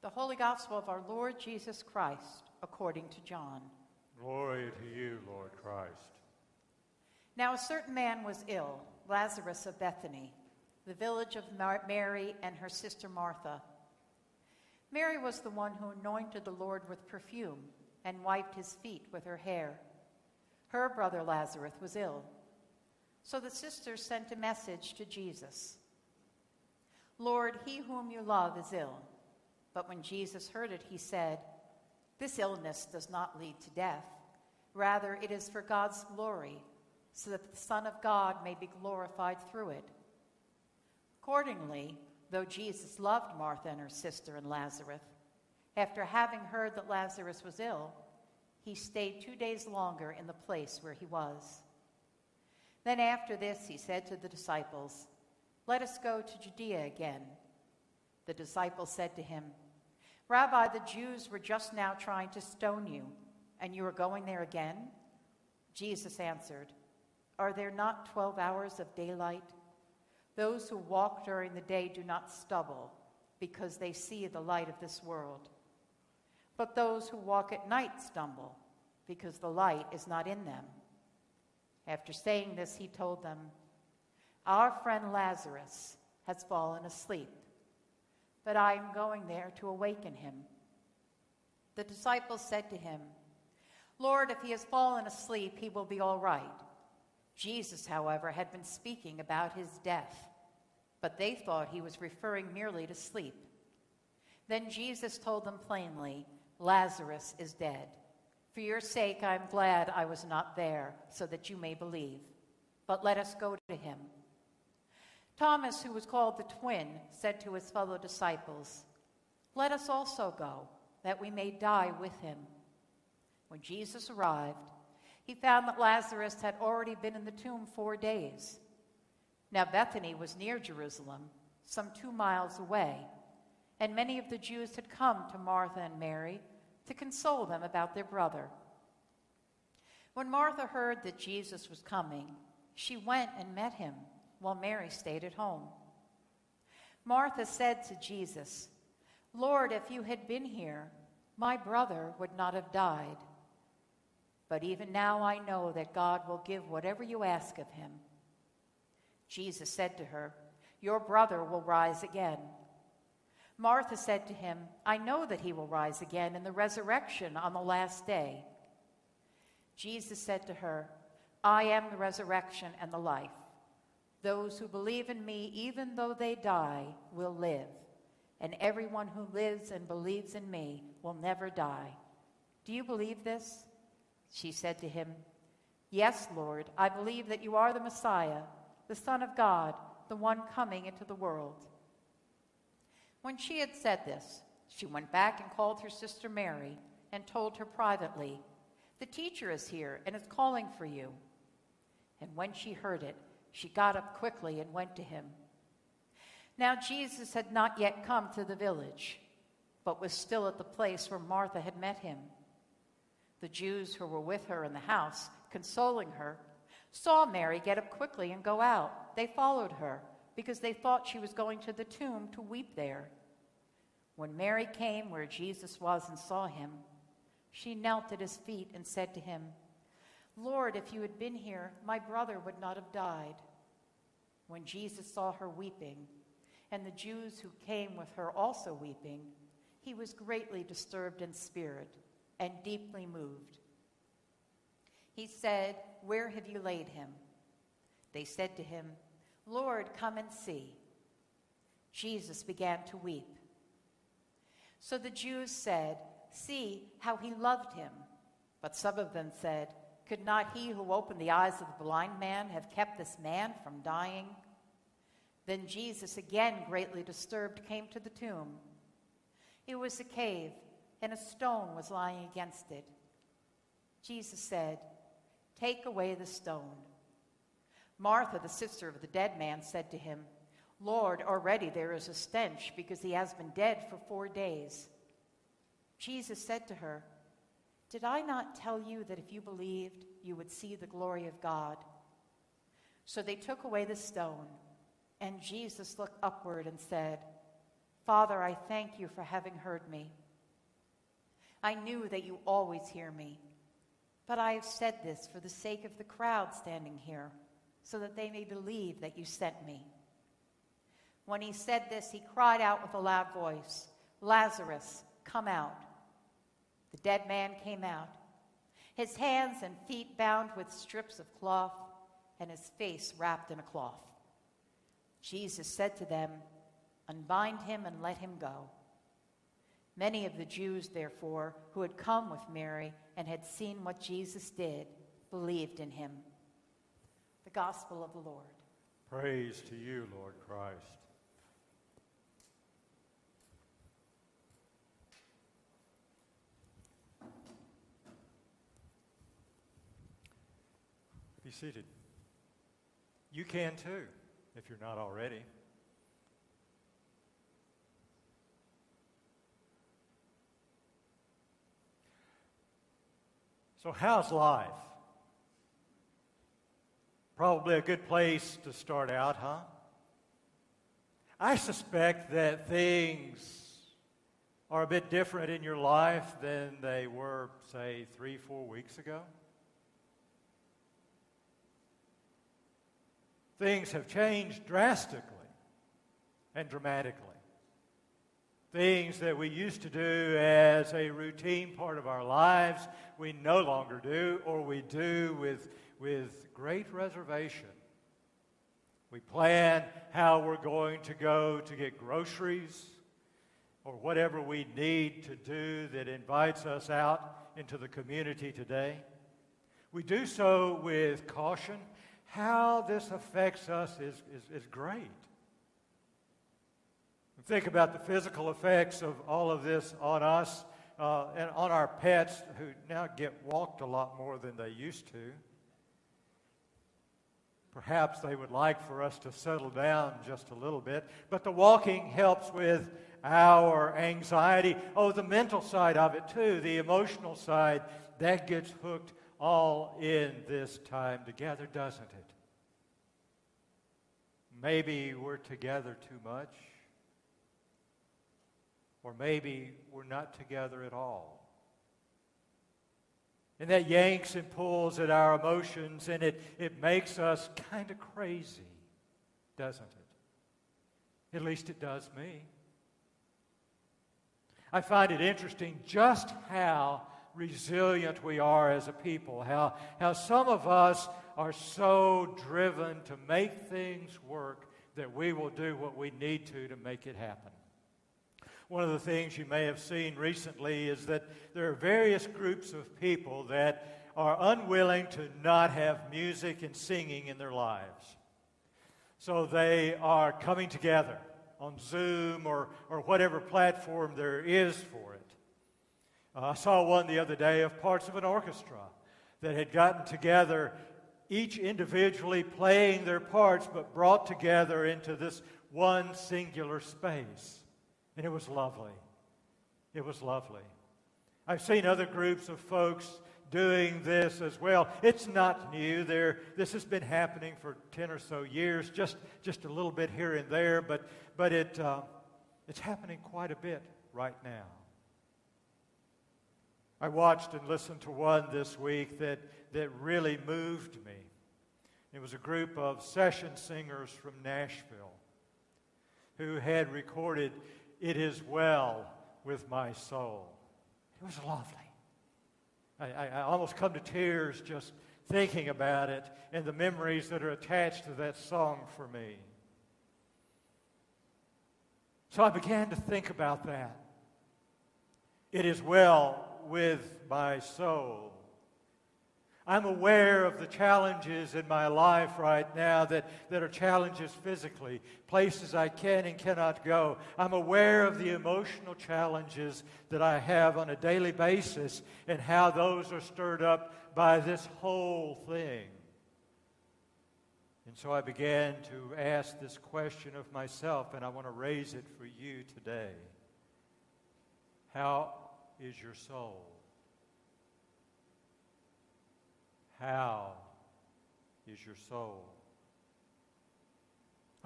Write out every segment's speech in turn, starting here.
The Holy Gospel of our Lord Jesus Christ, according to John. Glory to you, Lord Christ. Now a certain man was ill, Lazarus of Bethany, the village of Mary and her sister Martha. Mary was the one who anointed the Lord with perfume and wiped his feet with her hair. Her brother Lazarus was ill. So the sisters sent a message to Jesus. Lord, he whom you love is ill. But when Jesus heard it, he said, this illness does not lead to death. Rather, it is for God's glory, so that the Son of God may be glorified through it. Accordingly, though Jesus loved Martha and her sister and Lazarus, after having heard that Lazarus was ill, he stayed 2 days longer in the place where he was. Then after this, he said to the disciples, let us go to Judea again. The disciples said to him, Rabbi, the Jews were just now trying to stone you, and you are going there again? Jesus answered, are there not 12 hours of daylight? Those who walk during the day do not stumble, because they see the light of this world. But those who walk at night stumble, because the light is not in them. After saying this, he told them, our friend Lazarus has fallen asleep, but I am going there to awaken him. The disciples said to him, Lord, if he has fallen asleep, he will be all right. Jesus, however, had been speaking about his death, but they thought he was referring merely to sleep. Then Jesus told them plainly, Lazarus is dead. For your sake I am glad I was not there, so that you may believe. But let us go to him. Thomas, who was called the twin, said to his fellow disciples, let us also go, that we may die with him. When Jesus arrived, he found that Lazarus had already been in the tomb 4 days. Now Bethany was near Jerusalem, some 2 miles away, and many of the Jews had come to Martha and Mary to console them about their brother. When Martha heard that Jesus was coming, she went and met him, while Mary stayed at home. Martha said to Jesus, Lord, if you had been here, my brother would not have died. But even now I know that God will give whatever you ask of him. Jesus said to her, your brother will rise again. Martha said to him, I know that he will rise again in the resurrection on the last day. Jesus said to her, I am the resurrection and the life. Those who believe in me, even though they die, will live. And everyone who lives and believes in me will never die. Do you believe this? She said to him, yes, Lord, I believe that you are the Messiah, the Son of God, the one coming into the world. When she had said this, she went back and called her sister Mary and told her privately, the teacher is here and is calling for you. And when she heard it, she got up quickly and went to him. Now Jesus had not yet come to the village, but was still at the place where Martha had met him. The Jews who were with her in the house, consoling her, saw Mary get up quickly and go out. They followed her, because they thought she was going to the tomb to weep there. When Mary came where Jesus was and saw him, she knelt at his feet and said to him, Lord, if you had been here, my brother would not have died. When Jesus saw her weeping, and the Jews who came with her also weeping, he was greatly disturbed in spirit and deeply moved. He said, where have you laid him? They said to him, Lord, come and see. Jesus began to weep. So the Jews said, see how he loved him. But some of them said, could not he who opened the eyes of the blind man have kept this man from dying? Then Jesus, again greatly disturbed, came to the tomb. It was a cave, and a stone was lying against it. Jesus said, take away the stone. Martha, the sister of the dead man, said to him, Lord, already there is a stench, because he has been dead for 4 days. Jesus said to her, did I not tell you that if you believed, you would see the glory of God? So they took away the stone, and Jesus looked upward and said, Father, I thank you for having heard me. I knew that you always hear me, but I have said this for the sake of the crowd standing here, so that they may believe that you sent me." When he said this, he cried out with a loud voice, "Lazarus, come out." The dead man came out, his hands and feet bound with strips of cloth, and his face wrapped in a cloth. Jesus said to them, "Unbind him and let him go." Many of the Jews, therefore, who had come with Mary and had seen what Jesus did, believed in him. The Gospel of the Lord. Praise to you, Lord Christ. Be seated. You can too, if you're not already. So how's life? Probably a good place to start out, huh? I suspect that things are a bit different in your life than they were, say, 3-4 weeks ago. Things have changed drastically and dramatically. Things that we used to do as a routine part of our lives, we no longer do, or we do with great reservation. We plan how we're going to go to get groceries or whatever we need to do that invites us out into the community today. We do so with caution. How this affects us is great. Think about the physical effects of all of this on us and on our pets, who now get walked a lot more than they used to. Perhaps they would like for us to settle down just a little bit, but the walking helps with our anxiety. Oh, the mental side of it too, the emotional side, that gets hooked all in this time together, doesn't it? Maybe we're together too much. Or maybe we're not together at all. And that yanks and pulls at our emotions, and it makes us kind of crazy, doesn't it? At least it does me. I find it interesting just how resilient we are as a people, how some of us are so driven to make things work that we will do what we need to make it happen. One of the things you may have seen recently is that there are various groups of people that are unwilling to not have music and singing in their lives. So they are coming together on Zoom or whatever platform there is for it. I saw one the other day of parts of an orchestra that had gotten together, each individually playing their parts, but brought together into this one singular space. And it was lovely. It was lovely. I've seen other groups of folks doing this as well. It's not new. This has been happening for 10 or so years, just a little bit here and there, but it's happening quite a bit right now. I watched and listened to one this week that really moved me. It was a group of session singers from Nashville who had recorded "It Is Well With My Soul." It was lovely. I almost come to tears just thinking about it and the memories that are attached to that song for me. So I began to think about that. It is well with my soul. I'm aware of the challenges in my life right now that are challenges physically, places I can and cannot go. I'm aware of the emotional challenges that I have on a daily basis and how those are stirred up by this whole thing. And so I began to ask this question of myself, and I want to raise it for you today. How is your soul? How is your soul?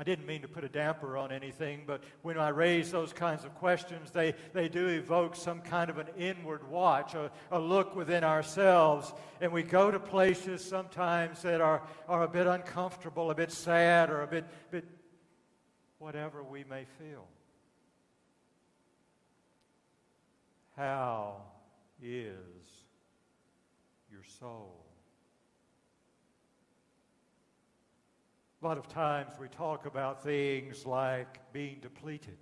I didn't mean to put a damper on anything, but when I raise those kinds of questions, they do evoke some kind of an inward watch, a look within ourselves. And we go to places sometimes that are a bit uncomfortable, a bit sad, or a bit whatever we may feel. How is your soul? A lot of times we talk about things like being depleted.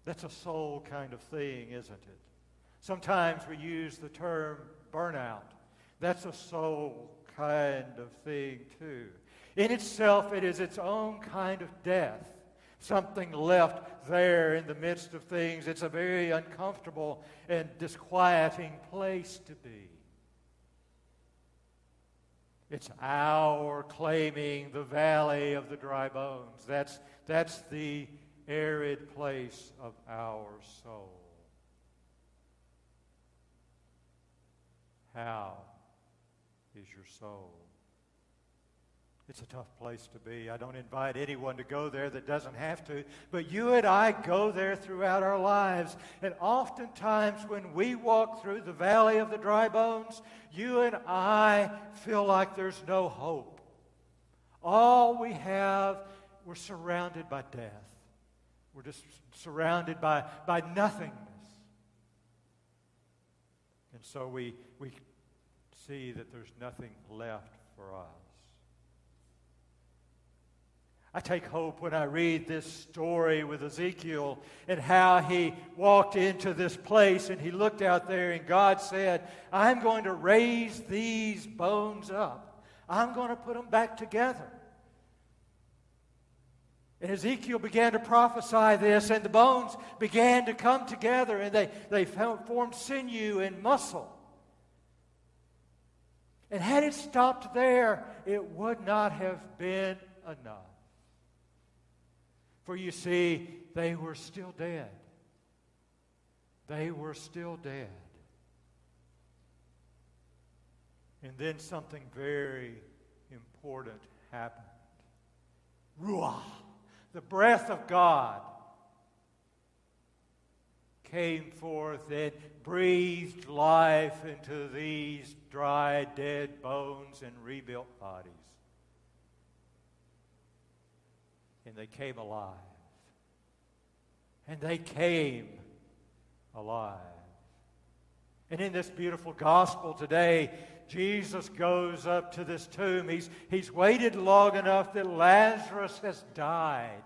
That's a soul kind of thing, isn't it? Sometimes we use the term burnout. That's a soul kind of thing too. In itself, it is its own kind of death. Something left there in the midst of things. It's a very uncomfortable and disquieting place to be. It's our claiming the valley of the dry bones. That's the arid place of our soul. How is your soul? It's a tough place to be. I don't invite anyone to go there that doesn't have to, but you and I go there throughout our lives. And oftentimes when we walk through the valley of the dry bones, you and I feel like there's no hope. All we have, we're surrounded by death. We're just surrounded by nothingness. And so we see that there's nothing left for us. I take hope when I read this story with Ezekiel and how he walked into this place and he looked out there and God said, I'm going to raise these bones up. I'm going to put them back together. And Ezekiel began to prophesy this, and the bones began to come together, and they formed sinew and muscle. And had it stopped there, it would not have been enough. For you see, they were still dead. They were still dead. And then something very important happened. Ruah, the breath of God, came forth and breathed life into these dry, dead bones and rebuilt bodies. And they came alive. And they came alive. And in this beautiful gospel today, Jesus goes up to this tomb. He's waited long enough that Lazarus has died.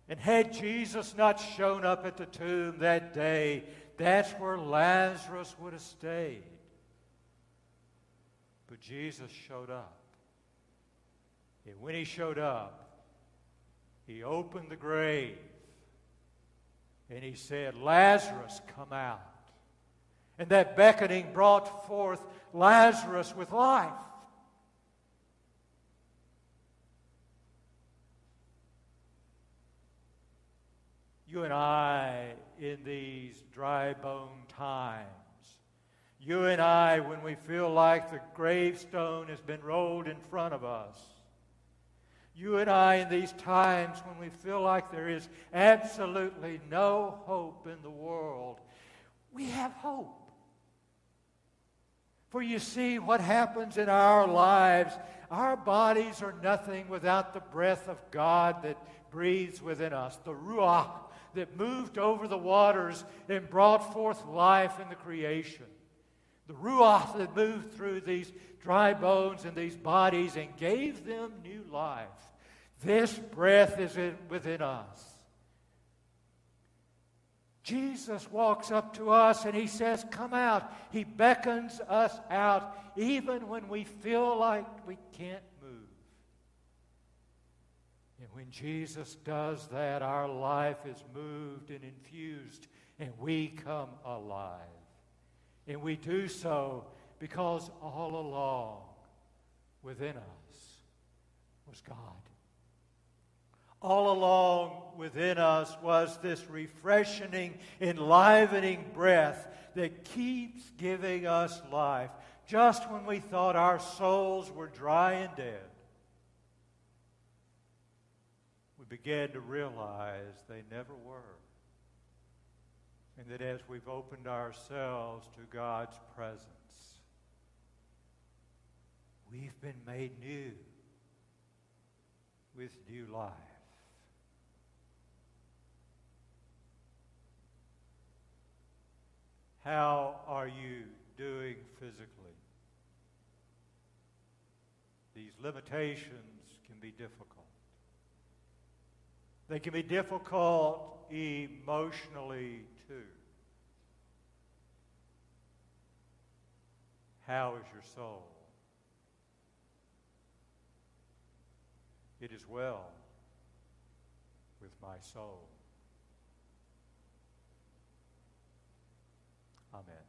And had Jesus not shown up at the tomb that day, that's where Lazarus would have stayed. But Jesus showed up. And when he showed up, he opened the grave and he said, Lazarus, come out. And that beckoning brought forth Lazarus with life. You and I, in these dry bone times, you and I, when we feel like the gravestone has been rolled in front of us, you and I, in these times when we feel like there is absolutely no hope in the world, we have hope. For you see what happens in our lives. Our bodies are nothing without the breath of God that breathes within us, the Ruach that moved over the waters and brought forth life in the creation. The Ruach that moved through these dry bones and these bodies and gave them new life. This breath is within us. Jesus walks up to us and he says, come out. He beckons us out even when we feel like we can't move. And when Jesus does that, our life is moved and infused and we come alive. And we do so because all along within us was God. All along within us was this refreshing, enlivening breath that keeps giving us life just when we thought our souls were dry and dead, we began to realize they never were. And that as we've opened ourselves to God's presence, we've been made new with new life. How are you doing physically? These limitations can be difficult. They can be difficult emotionally too. How is your soul? It is well with my soul. Amen.